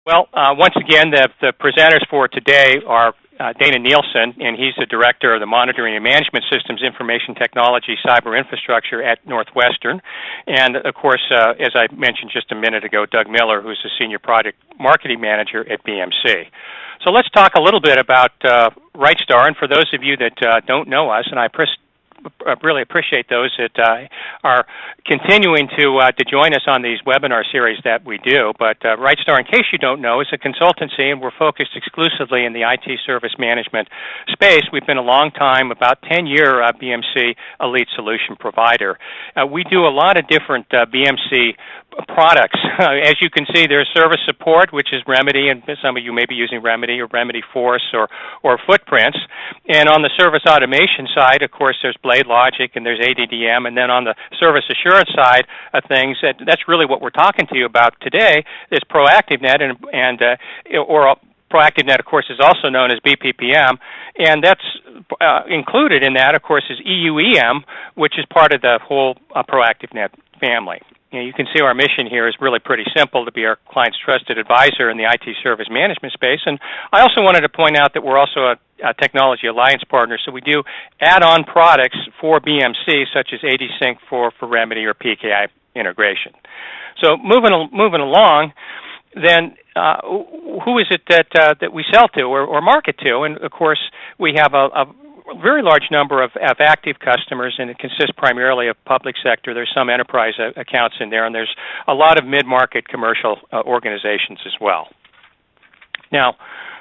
Well, once again, the presenters for today are Dana Nielsen, and he's the Director of the Monitoring and Management Systems Information Technology Cyber Infrastructure at Northwestern. And, of course, as I mentioned just a minute ago, Doug Miller, who's the Senior Project Marketing Manager at BMC. So let's talk a little bit about RightStar. And for those of you that don't know us, and I really appreciate those that are continuing to join us on these webinar series that we do. But RightStar, in case you don't know, is a consultancy, and we're focused exclusively in the IT service management space. We've been a long time, about 10-year BMC elite solution provider. We do a lot of different BMC products. As you can see, there's service support, which is Remedy, and some of you may be using Remedy or Remedy Force or Footprints. And on the service automation side, of course, there's Blade Logic and there's ADDM. And then on the service assurance side of things, that's really what we're talking to you about today, is ProActiveNet, or ProActiveNet, of course, is also known as BPPM, and that's included in that, of course, is EUEM, which is part of the whole ProActiveNet family. You can see our mission here is really pretty simple, to be our client's trusted advisor in the IT service management space. And I also wanted to point out that we're also a technology alliance partner, so we do add-on products for BMC, such as AD-Sync for Remedy or PKI integration. So moving along, then who is it that we sell to or market to? And, of course, we have a very large number of active customers, and it consists primarily of public sector. There's some enterprise accounts in there, and there's a lot of mid-market commercial organizations as well. Now,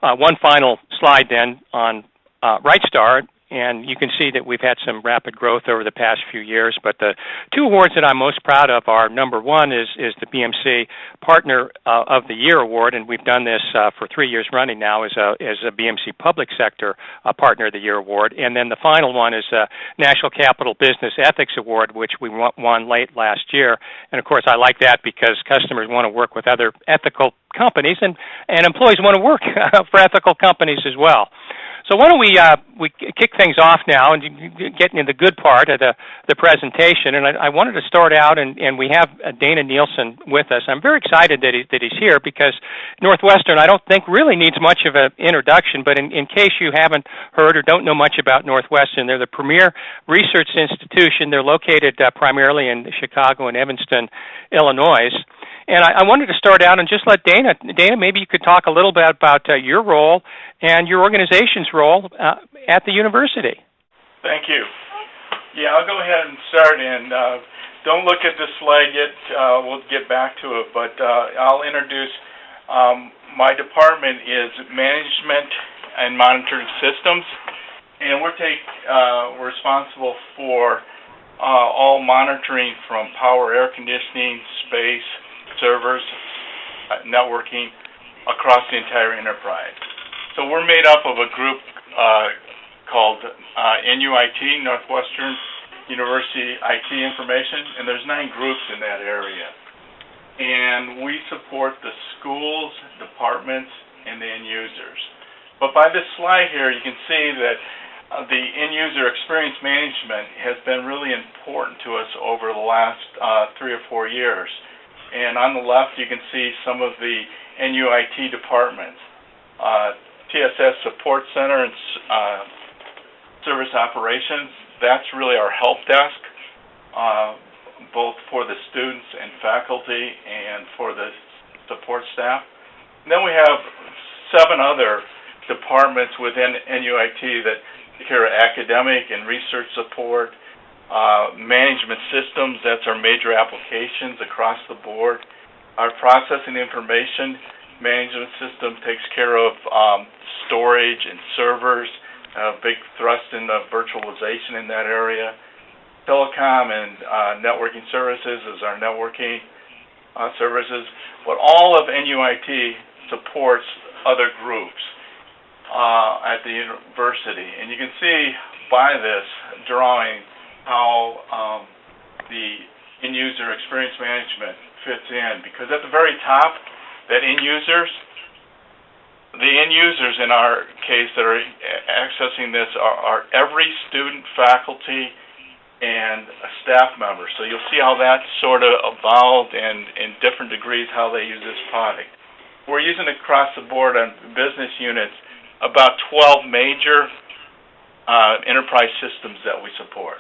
one final slide then on RightStar, and you can see that we've had some rapid growth over the past few years, but the two awards that I'm most proud of are, number one is the BMC Partner of the Year Award, and we've done this for 3 years running now as a BMC Public Sector Partner of the Year Award, and then the final one is a National Capital Business Ethics Award, which we won late last year, and of course I like that because customers want to work with other ethical companies, and employees want to work for ethical companies as well. So why don't we kick things off now and get into the good part of the presentation. And I wanted to start out, and we have Dana Nielsen with us. I'm very excited that he's here because Northwestern, I don't think, really needs much of an introduction, but in case you haven't heard or don't know much about Northwestern, they're the premier research institution. They're located primarily in Chicago and Evanston, Illinois. And I wanted to start out and just let Dana, maybe you could talk a little bit about your role and your organization's role at the university. Thank you. Yeah, I'll go ahead and start, and don't look at the slide yet. We'll get back to it, but I'll introduce my department is Management and Monitoring Systems, and we're responsible for all monitoring from power, air conditioning, space, servers, networking across the entire enterprise. So we're made up of a group called NUIT, Northwestern University IT Information, and there's 9 groups in that area. And we support the schools, departments, and the end users. But by this slide here, you can see that the end user experience management has been really important to us over the last 3 or 4 years. And on the left, you can see some of the NUIT departments. TSS Support Center and Service Operations, that's really our help desk, both for the students and faculty and for the support staff. And then we have 7 other departments within NUIT that care academic and research support, management systems, that's our major applications across the board. Our processing information management system takes care of storage and servers, big thrust in the virtualization in that area. Telecom and networking services is our networking services. But all of NUIT supports other groups at the university. And you can see by this drawing how the end-user experience management fits in. Because at the very top, that the end users in our case that are accessing this are every student, faculty, and a staff member. So you'll see how that sort of evolved and in different degrees how they use this product. we're using across the board on business units about 12 major enterprise systems that we support.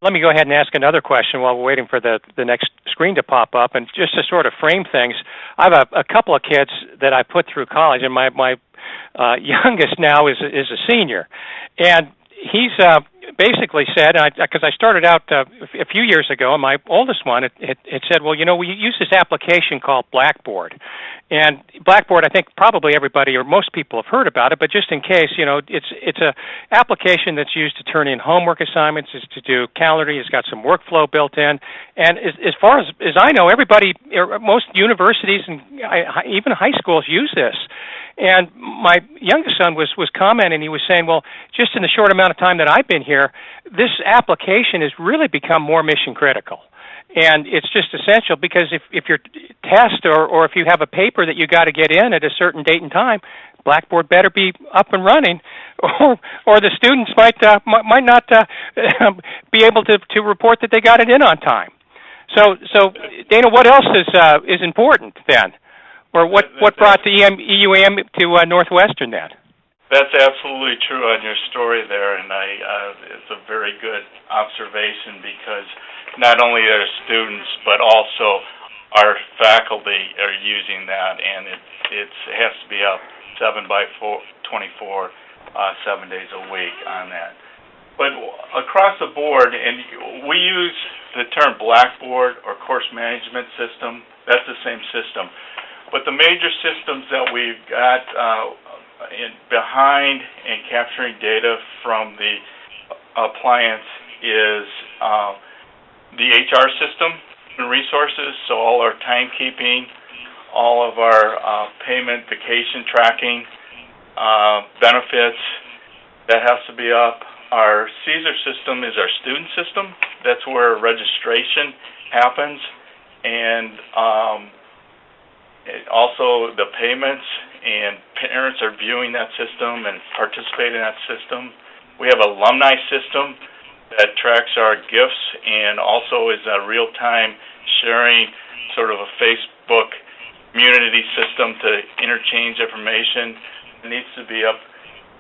Let me go ahead and ask another question while we're waiting for the next screen to pop up. And just to sort of frame things, I have a couple of kids that I put through college, and my youngest now is a senior. And he's basically said, because I started out a few years ago, and my oldest one, it said, well, we use this application called Blackboard. And Blackboard, I think probably everybody or most people have heard about it, but just in case, it's a application that's used to turn in homework assignments, is to do calendaring. It's got some workflow built in. And as far as I know, everybody, or most universities and even high schools use this. And my youngest son was commenting, he was saying, well, just in the short amount of time that I've been here, this application has really become more mission critical. And it's just essential because if your test or if you have a paper that you got to get in at a certain date and time, Blackboard better be up and running, or the students might not be able to report that they got it in on time. So Dana, what else is important then? Or what brought the EUAM to Northwestern then? That's absolutely true on your story there, and it's a very good observation because not only are students but also our faculty are using that, and it has to be up 7/24, 7 days a week on that. But across the board, and we use the term Blackboard or course management system. That's the same system. But the major systems that we've got behind and capturing data from the appliance is the HR system and resources, so all our timekeeping, all of our payment, vacation tracking, benefits, that has to be up. Our Caesar system is our student system. That's where registration happens, and also the payments, and parents are viewing that system and participating in that system. We have an alumni system that tracks our gifts and also is a real-time sharing, sort of a Facebook community system to interchange information. It needs to be up.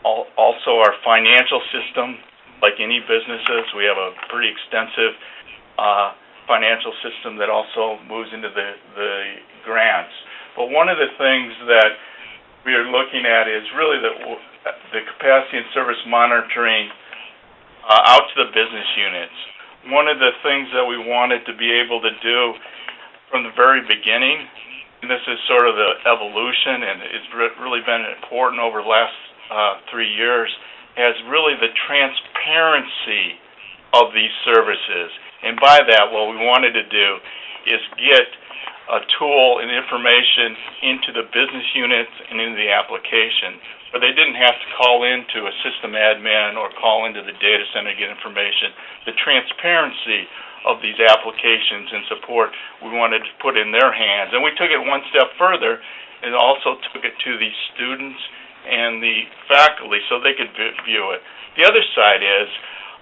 Also our financial system, like any businesses, we have a pretty extensive financial system that also moves into the grants. But one of the things that we are looking at is really the capacity and service monitoring out to the business units. One of the things that we wanted to be able to do from the very beginning, and this is sort of the evolution, and it's really been important over the last 3 years, has really the transparency of these services. And by that, what we wanted to do is get a tool and information into the business units and into the application, where they didn't have to call into a system admin or call into the data center to get information. The transparency of these applications and support we wanted to put in their hands. And we took it one step further and also took it to the students and the faculty so they could view it. The other side is,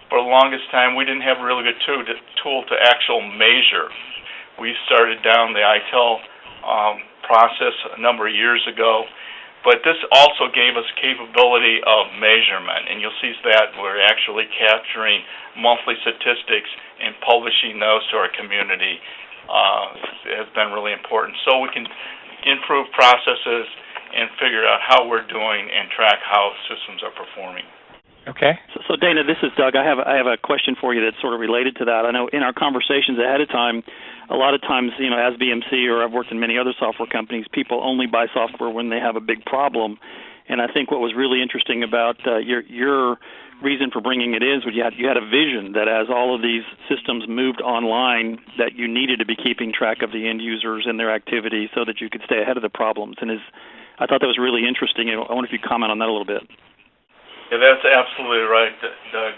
for the longest time, we didn't have a really good tool to actual measure. We started down the ITEL process a number of years ago, but this also gave us capability of measurement, and you'll see that we're actually capturing monthly statistics and publishing those to our community has been really important, so we can improve processes and figure out how we're doing and track how systems are performing. Okay. So Dana, this is Doug. I have a question for you that's sort of related to that. I know in our conversations ahead of time, a lot of times, as BMC or I've worked in many other software companies, people only buy software when they have a big problem. And I think what was really interesting about your reason for bringing it is you had a vision that as all of these systems moved online, that you needed to be keeping track of the end users and their activity so that you could stay ahead of the problems. And I thought that was really interesting. I wonder if you could comment on that a little bit. Yeah, that's absolutely right, Doug.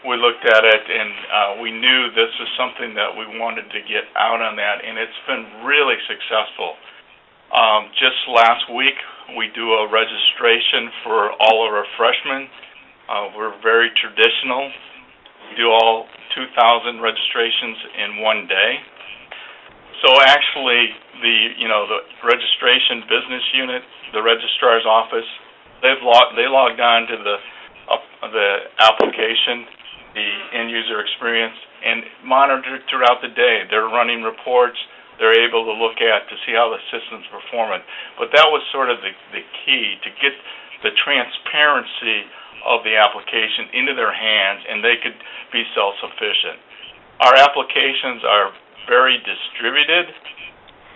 We looked at it, and we knew this was something that we wanted to get out on that, and it's been really successful. Just last week, we do a registration for all of our freshmen. We're very traditional. We do all 2,000 registrations in one day. So actually, the registration business unit, the registrar's office, they logged on to the application, the end user experience, and monitored throughout the day. They're running reports. They're able to look at to see how the system's performing. But that was sort of the key to get the transparency of the application into their hands, and they could be self-sufficient. Our applications are very distributed,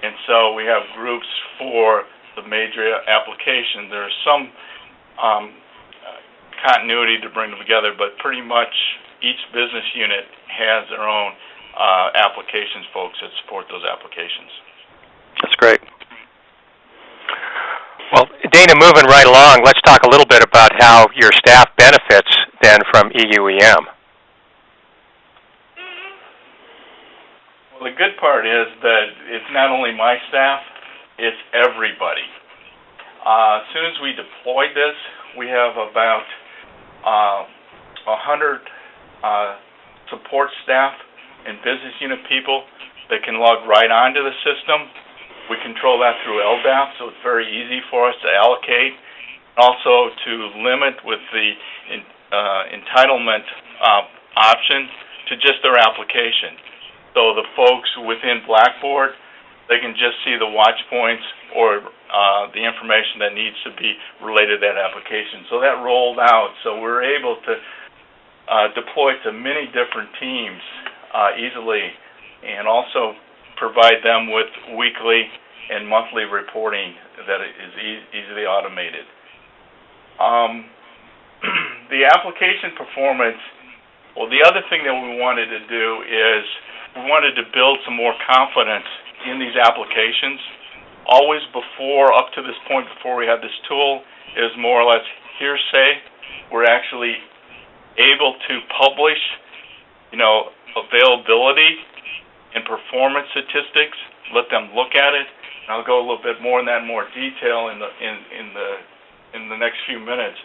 and so we have groups for the major applications. There's some continuity to bring them together, but pretty much each business unit has their own applications folks that support those applications. That's great. Well, Dana, moving right along, let's talk a little bit about how your staff benefits then from EUEM. Well, the good part is that it's not only my staff, it's everybody. As soon as we deployed this, we have about 100 support staff and business unit people that can log right onto the system. We control that through LDAP, so it's very easy for us to allocate. Also to limit with the entitlement option to just their application. So the folks within Blackboard, they can just see the watch points or the information that needs to be related to that application. So that rolled out. So we're able to deploy to many different teams easily, and also provide them with weekly and monthly reporting that is easily automated. The application performance, well, the other thing that we wanted to do is we wanted to build some more confidence in these applications. Always up to this point, before we had this tool, it was more or less hearsay. We're actually able to publish, availability and performance statistics, let them look at it. And I'll go a little bit more in that more detail in the next few minutes.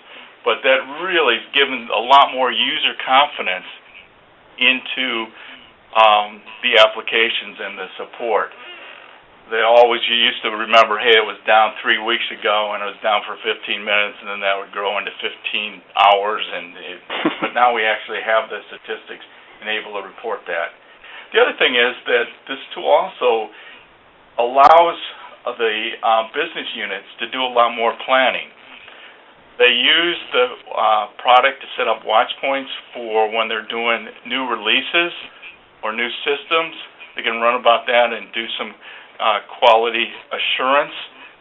But that really has given a lot more user confidence into the applications and the support. You used to remember, hey, it was down 3 weeks ago, and it was down for 15 minutes, and then that would grow into 15 hours. But now we actually have the statistics and able to report that. The other thing is that this tool also allows the business units to do a lot more planning. They use the product to set up watch points for when they're doing new releases or new systems. They can run about that and do some quality assurance,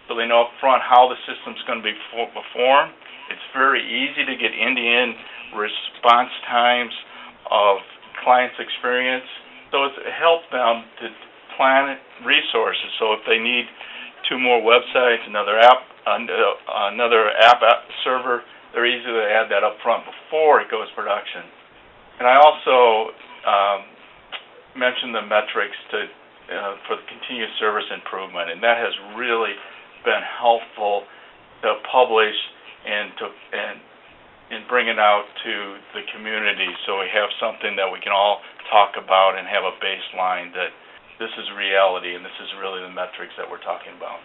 so they know up front how the system's going to be performed. It's very easy to get end-to-end response times of clients' experience. So it's helped them to plan resources. So if they need 2 more websites, another app server, they're easy to add that up front before it goes production. And I also mentioned the metrics for the continuous service improvement, and that has really been helpful to publish and bring it out to the community, so we have something that we can all talk about and have a baseline that this is reality and this is really the metrics that we're talking about.